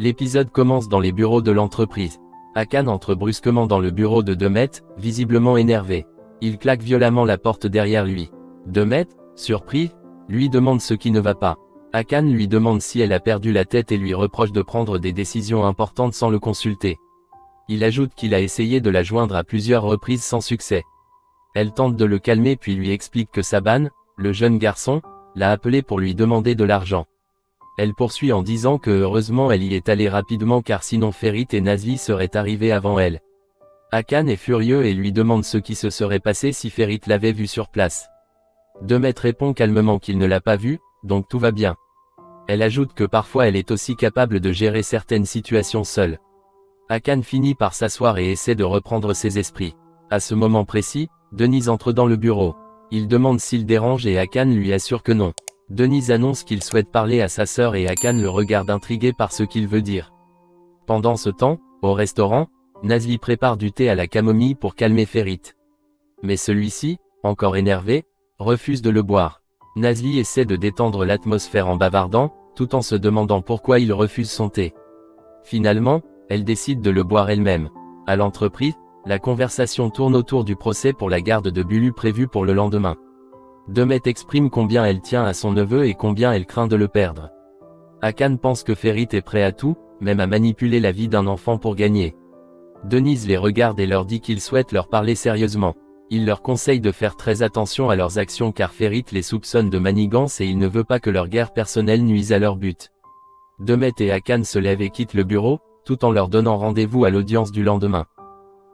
L'épisode commence dans les bureaux de l'entreprise. Hakan entre brusquement dans le bureau de Demet, visiblement énervé. Il claque violemment la porte derrière lui. Demet, surpris, lui demande ce qui ne va pas. Hakan lui demande si elle a perdu la tête et lui reproche de prendre des décisions importantes sans le consulter. Il ajoute qu'il a essayé de la joindre à plusieurs reprises sans succès. Elle tente de le calmer puis lui explique que Saban, le jeune garçon, l'a appelé pour lui demander de l'argent. Elle poursuit en disant que heureusement elle y est allée rapidement car sinon Ferit et Nazli seraient arrivés avant elle. Hakan est furieux et lui demande ce qui se serait passé si Ferit l'avait vu sur place. Demet répond calmement qu'il ne l'a pas vu, donc tout va bien. Elle ajoute que parfois elle est aussi capable de gérer certaines situations seule. Hakan finit par s'asseoir et essaie de reprendre ses esprits. À ce moment précis, Denise entre dans le bureau. Il demande s'il dérange et Hakan lui assure que non. Denise annonce qu'il souhaite parler à sa sœur et Hakan le regarde intrigué par ce qu'il veut dire. Pendant ce temps, au restaurant, Nazli prépare du thé à la camomille pour calmer Ferit. Mais celui-ci, encore énervé, refuse de le boire. Nazli essaie de détendre l'atmosphère en bavardant, tout en se demandant pourquoi il refuse son thé. Finalement, elle décide de le boire elle-même. À l'entreprise, la conversation tourne autour du procès pour la garde de Bulu prévu pour le lendemain. Demet exprime combien elle tient à son neveu et combien elle craint de le perdre. Hakan pense que Ferit est prêt à tout, même à manipuler la vie d'un enfant pour gagner. Denise les regarde et leur dit qu'il souhaite leur parler sérieusement. Il leur conseille de faire très attention à leurs actions car Ferit les soupçonne de manigance et il ne veut pas que leur guerre personnelle nuise à leur but. Demet et Hakan se lèvent et quittent le bureau, tout en leur donnant rendez-vous à l'audience du lendemain.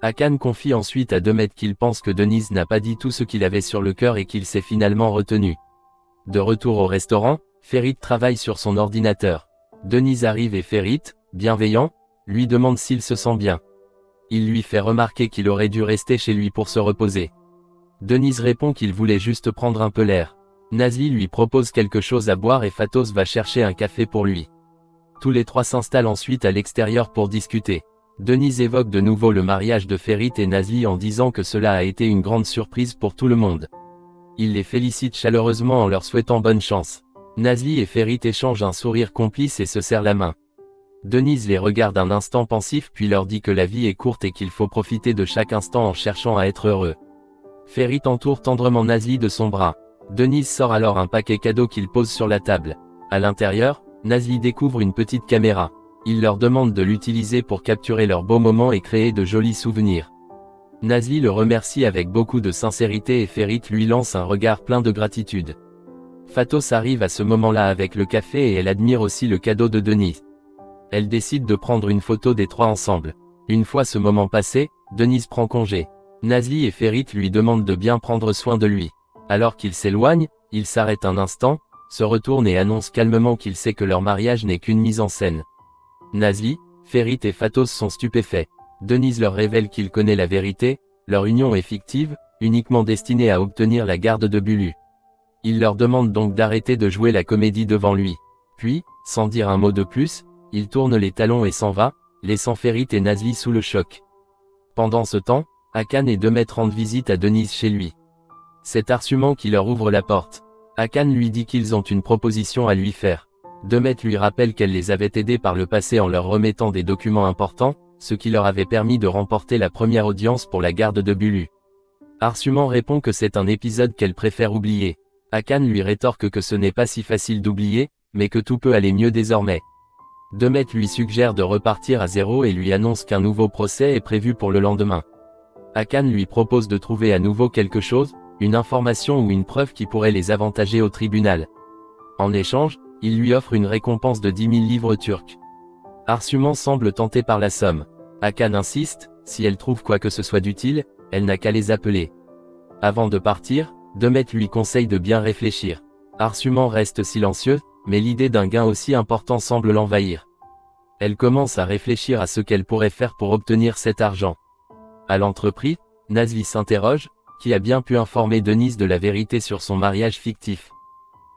Hakan confie ensuite à Demet qu'il pense que Denise n'a pas dit tout ce qu'il avait sur le cœur et qu'il s'est finalement retenu. De retour au restaurant, Ferit travaille sur son ordinateur. Denise arrive et Ferit, bienveillant, lui demande s'il se sent bien. Il lui fait remarquer qu'il aurait dû rester chez lui pour se reposer. Denise répond qu'il voulait juste prendre un peu l'air. Nazli lui propose quelque chose à boire et Fatos va chercher un café pour lui. Tous les trois s'installent ensuite à l'extérieur pour discuter. Denise évoque de nouveau le mariage de Ferit et Nazli en disant que cela a été une grande surprise pour tout le monde. Il les félicite chaleureusement en leur souhaitant bonne chance. Nazli et Ferit échangent un sourire complice et se serrent la main. Denise les regarde un instant pensif puis leur dit que la vie est courte et qu'il faut profiter de chaque instant en cherchant à être heureux. Ferit entoure tendrement Nazli de son bras. Denise sort alors un paquet cadeau qu'il pose sur la table. À l'intérieur, Nazli découvre une petite caméra. Il leur demande de l'utiliser pour capturer leurs beaux moments et créer de jolis souvenirs. Nazli le remercie avec beaucoup de sincérité et Ferit lui lance un regard plein de gratitude. Fatos arrive à ce moment-là avec le café et elle admire aussi le cadeau de Denise. Elle décide de prendre une photo des trois ensemble. Une fois ce moment passé, Denise prend congé. Nazli et Ferit lui demandent de bien prendre soin de lui. Alors qu'il s'éloigne, il s'arrête un instant, se retourne et annonce calmement qu'il sait que leur mariage n'est qu'une mise en scène. Nazli, Ferit et Fatos sont stupéfaits. Denise leur révèle qu'il connaît la vérité, leur union est fictive, uniquement destinée à obtenir la garde de Bulu. Il leur demande donc d'arrêter de jouer la comédie devant lui. Puis, sans dire un mot de plus, il tourne les talons et s'en va, laissant Ferit et Nazli sous le choc. Pendant ce temps, Hakan et Demet rendent visite à Denise chez lui. C'est Arsuman qui leur ouvre la porte. Hakan lui dit qu'ils ont une proposition à lui faire. Demet lui rappelle qu'elle les avait aidés par le passé en leur remettant des documents importants, ce qui leur avait permis de remporter la première audience pour la garde de Bulu. Arsuman répond que c'est un épisode qu'elle préfère oublier. Hakan lui rétorque que ce n'est pas si facile d'oublier, mais que tout peut aller mieux désormais. Demet lui suggère de repartir à zéro et lui annonce qu'un nouveau procès est prévu pour le lendemain. Hakan lui propose de trouver à nouveau quelque chose, une information ou une preuve qui pourrait les avantager au tribunal. En échange, il lui offre une récompense de 10 000 livres turcs. Arsuman semble tenté par la somme. Hakan insiste, si elle trouve quoi que ce soit d'utile, elle n'a qu'à les appeler. Avant de partir, Demet lui conseille de bien réfléchir. Arsuman reste silencieux, mais l'idée d'un gain aussi important semble l'envahir. Elle commence à réfléchir à ce qu'elle pourrait faire pour obtenir cet argent. À l'entreprise, Nazli s'interroge, qui a bien pu informer Denise de la vérité sur son mariage fictif.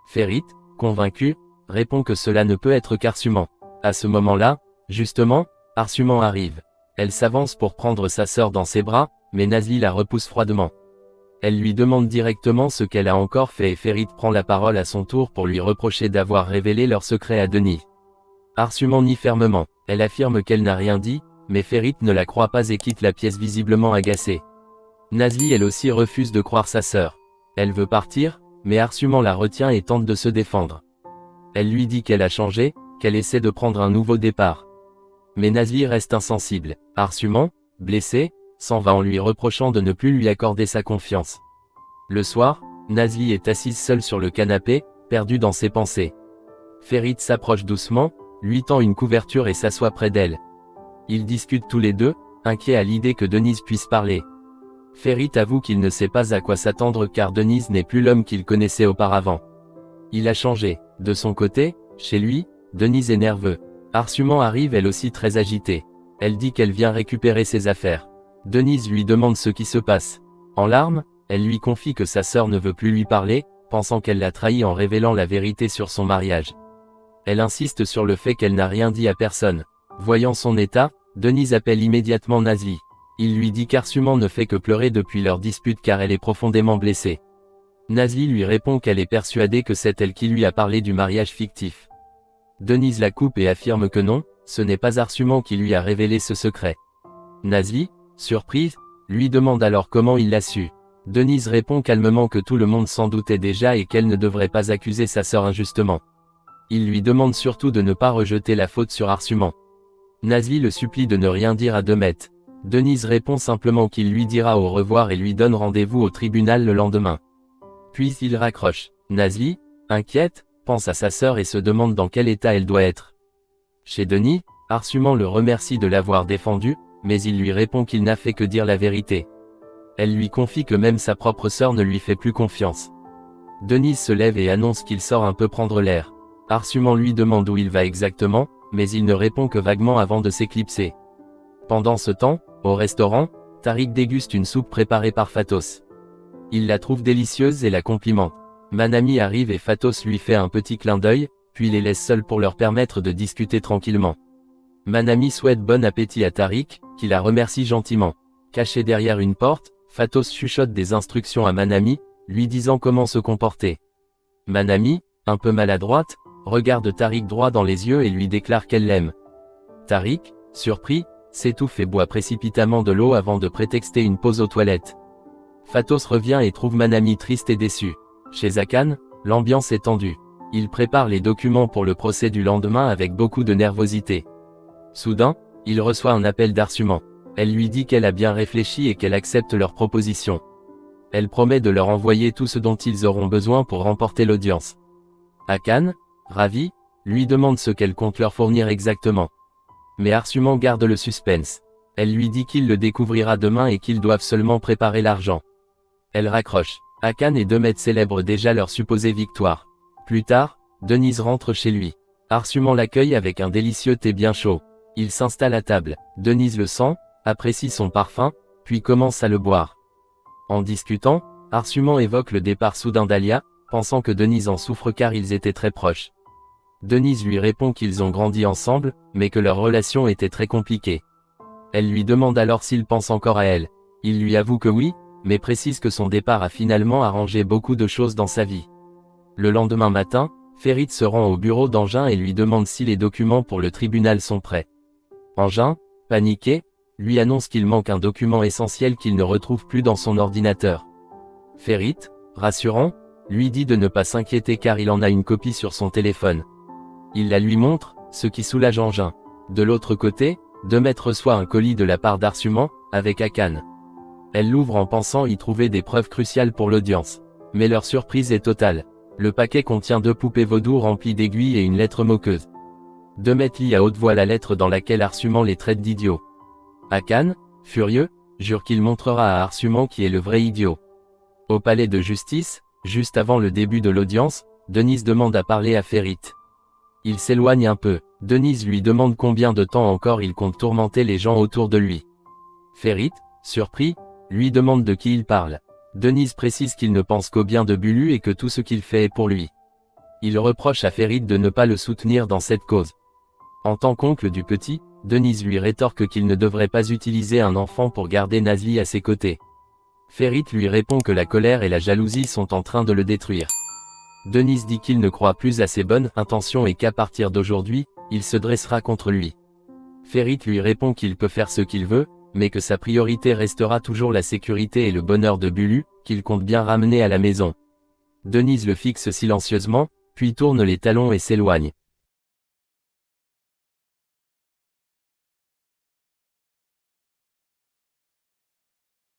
Ferit, convaincu, répond que cela ne peut être qu'Arsuman. À ce moment-là, justement, Arsuman arrive. Elle s'avance pour prendre sa sœur dans ses bras, mais Nazli la repousse froidement. Elle lui demande directement ce qu'elle a encore fait et Ferit prend la parole à son tour pour lui reprocher d'avoir révélé leur secret à Denise. Arsumant nie fermement. Elle affirme qu'elle n'a rien dit, mais Ferit ne la croit pas et quitte la pièce visiblement agacée. Nazli elle aussi refuse de croire sa sœur. Elle veut partir, mais Arsumant la retient et tente de se défendre. Elle lui dit qu'elle a changé, qu'elle essaie de prendre un nouveau départ. Mais Nazli reste insensible. Arsumant, blessé, s'en va en lui reprochant de ne plus lui accorder sa confiance. Le soir, Nazli est assise seule sur le canapé, perdue dans ses pensées. Ferit s'approche doucement, lui tend une couverture et s'assoit près d'elle. Ils discutent tous les deux, inquiets à l'idée que Denise puisse parler. Ferit avoue qu'il ne sait pas à quoi s'attendre car Denise n'est plus l'homme qu'il connaissait auparavant. Il a changé. De son côté, chez lui, Denise est nerveux. Arsumant arrive elle aussi très agitée. Elle dit qu'elle vient récupérer ses affaires. Denise lui demande ce qui se passe. En larmes, elle lui confie que sa sœur ne veut plus lui parler, pensant qu'elle l'a trahi en révélant la vérité sur son mariage. Elle insiste sur le fait qu'elle n'a rien dit à personne. Voyant son état, Denise appelle immédiatement Nazli. Il lui dit qu'Arsumant ne fait que pleurer depuis leur dispute car elle est profondément blessée. Nazli lui répond qu'elle est persuadée que c'est elle qui lui a parlé du mariage fictif. Denise la coupe et affirme que non, ce n'est pas Arsumant qui lui a révélé ce secret. Nazli, surprise, lui demande alors comment il l'a su. Denise répond calmement que tout le monde s'en doutait déjà et qu'elle ne devrait pas accuser sa sœur injustement. Il lui demande surtout de ne pas rejeter la faute sur Arsumant. Nazli le supplie de ne rien dire à Demet. Denise répond simplement qu'il lui dira au revoir et lui donne rendez-vous au tribunal le lendemain. Puis il raccroche. Nazli, inquiète, pense à sa sœur et se demande dans quel état elle doit être. Chez Denis, Arsumant le remercie de l'avoir défendu, mais il lui répond qu'il n'a fait que dire la vérité. Elle lui confie que même sa propre sœur ne lui fait plus confiance. Denise se lève et annonce qu'il sort un peu prendre l'air. Arsumant lui demande où il va exactement, mais il ne répond que vaguement avant de s'éclipser. Pendant ce temps, au restaurant, Tariq déguste une soupe préparée par Fatos. Il la trouve délicieuse et la complimente. Manami arrive et Fatos lui fait un petit clin d'œil, puis les laisse seuls pour leur permettre de discuter tranquillement. Manami souhaite bon appétit à Tariq, qui la remercie gentiment. Caché derrière une porte, Fatos chuchote des instructions à Manami, lui disant comment se comporter. Manami, un peu maladroite, regarde Tariq droit dans les yeux et lui déclare qu'elle l'aime. Tariq, surpris, s'étouffe et boit précipitamment de l'eau avant de prétexter une pause aux toilettes. Fatos revient et trouve Manami triste et déçue. Chez Akane, l'ambiance est tendue. Il prépare les documents pour le procès du lendemain avec beaucoup de nervosité. Soudain, il reçoit un appel d'Arsumant. Elle lui dit qu'elle a bien réfléchi et qu'elle accepte leur proposition. Elle promet de leur envoyer tout ce dont ils auront besoin pour remporter l'audience. Akane, ravi, lui demande ce qu'elle compte leur fournir exactement. Mais Arsumant garde le suspense. Elle lui dit qu'il le découvrira demain et qu'ils doivent seulement préparer l'argent. Elle raccroche. Akane et Demet célèbrent déjà leur supposée victoire. Plus tard, Denise rentre chez lui. Arsumant l'accueille avec un délicieux thé bien chaud. Il s'installe à table. Denise le sent, apprécie son parfum, puis commence à le boire. En discutant, Arsumant évoque le départ soudain d'Alia, pensant que Denise en souffre car ils étaient très proches. Denise lui répond qu'ils ont grandi ensemble, mais que leur relation était très compliquée. Elle lui demande alors s'il pense encore à elle. Il lui avoue que oui, mais précise que son départ a finalement arrangé beaucoup de choses dans sa vie. Le lendemain matin, Ferit se rend au bureau d'Engin et lui demande si les documents pour le tribunal sont prêts. Engin, paniqué, lui annonce qu'il manque un document essentiel qu'il ne retrouve plus dans son ordinateur. Ferit, rassurant, lui dit de ne pas s'inquiéter car il en a une copie sur son téléphone. Il la lui montre, ce qui soulage Engin. De l'autre côté, Demet reçoit un colis de la part d'Arsumant, avec Akane. Elle l'ouvre en pensant y trouver des preuves cruciales pour l'audience. Mais leur surprise est totale. Le paquet contient 2 poupées vaudou remplies d'aiguilles et une lettre moqueuse. Demet lit à haute voix la lettre dans laquelle Arsumant les traite d'idiots. Akane, furieux, jure qu'il montrera à Arsumant qui est le vrai idiot. Au palais de justice, juste avant le début de l'audience, Denise demande à parler à Ferit. Il s'éloigne un peu. Denise lui demande combien de temps encore il compte tourmenter les gens autour de lui. Ferit, surpris, lui demande de qui il parle. Denise précise qu'il ne pense qu'au bien de Bulu et que tout ce qu'il fait est pour lui. Il reproche à Ferit de ne pas le soutenir dans cette cause. En tant qu'oncle du petit, Denise lui rétorque qu'il ne devrait pas utiliser un enfant pour garder Nazli à ses côtés. Ferit lui répond que la colère et la jalousie sont en train de le détruire. Denise dit qu'il ne croit plus à ses bonnes intentions et qu'à partir d'aujourd'hui, il se dressera contre lui. Ferit lui répond qu'il peut faire ce qu'il veut, mais que sa priorité restera toujours la sécurité et le bonheur de Bulu, qu'il compte bien ramener à la maison. Denise le fixe silencieusement, puis tourne les talons et s'éloigne.